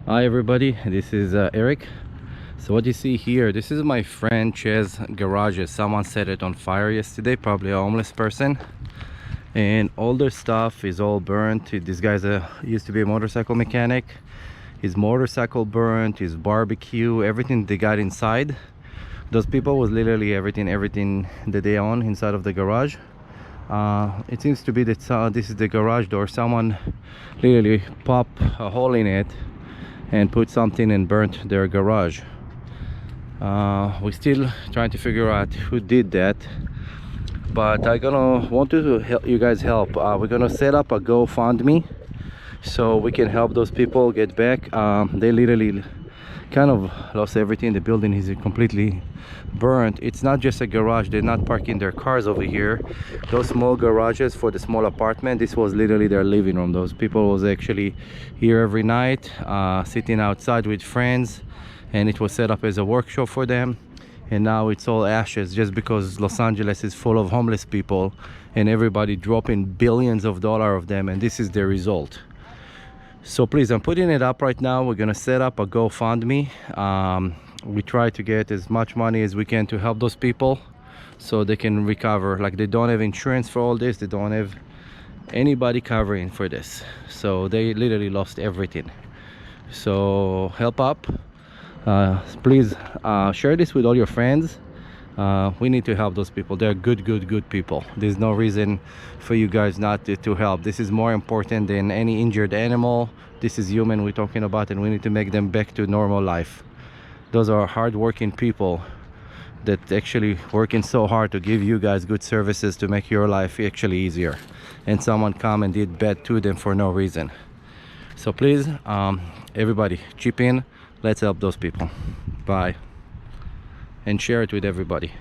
Hi everybody, this is Eric. So what you see here, this is my friend Chez's garage. Someone set it on fire yesterday, probably a homeless person, and all their stuff is all burnt. This guy's used to be a motorcycle mechanic. His motorcycle burnt, his barbecue, everything they got inside. Those people was literally everything that they own inside of the garage. It seems to be that this is the garage door. Someone literally popped a hole in it and put something and burnt their garage. We're still trying to figure out who did that, but I want to help you guys help. We're gonna set up a GoFundMe so we can help those people get back. They literally kind of lost everything. The building is completely burnt. It's not just a garage. They're not parking their cars over here. Those small garages for the small apartment, this was literally their living room. Those people was actually here every night, sitting outside with friends, and it was set up as a workshop for them. And now it's all ashes just because Los Angeles is full of homeless people and everybody dropping billions of dollars of them, and this is the result. So please, I'm putting it up right now. We're gonna set up a GoFundMe. We try to get as much money as we can to help those people so they can recover. Like, they don't have insurance for all this, they don't have anybody covering for this, so they literally lost everything. So help up. Please share this with all your friends. We need to help those people. They're good people. There's no reason for you guys not to help. This is more important than any injured animal. This is human we're talking about, and we need to make them back to normal life. Those are hard-working people that actually working so hard to give you guys good services to make your life actually easier, and someone come and did bad to them for no reason. So please, everybody chip in. Let's help those people. Bye. And share it with everybody.